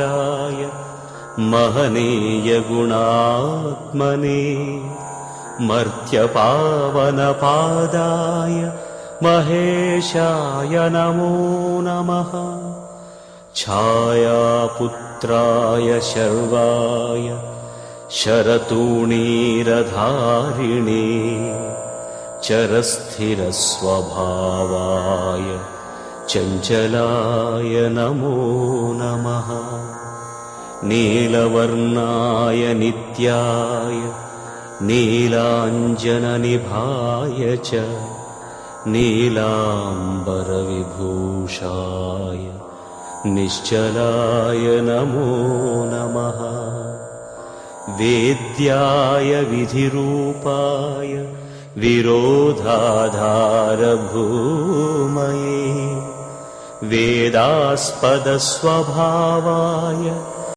श्रीशान्तिशान्तिविनायकाय महनीयगुणात्मने मर्त्यपावनपादाय महेशाय नमो नमः। छायापुत्राय शर्वाय शरतूणीरधारिणे चरस्थिरस्वभावाय चञ्चलाय नमो नमः। नीलवर्णाय नित्याय नीलाञ्जननिभाय च नीलाम्बरविभूषाय निश्चलाय नमो नमः। वेद्याय विधिरूपाय विरोधाधारभूमये वेदास्पदस्वभावाय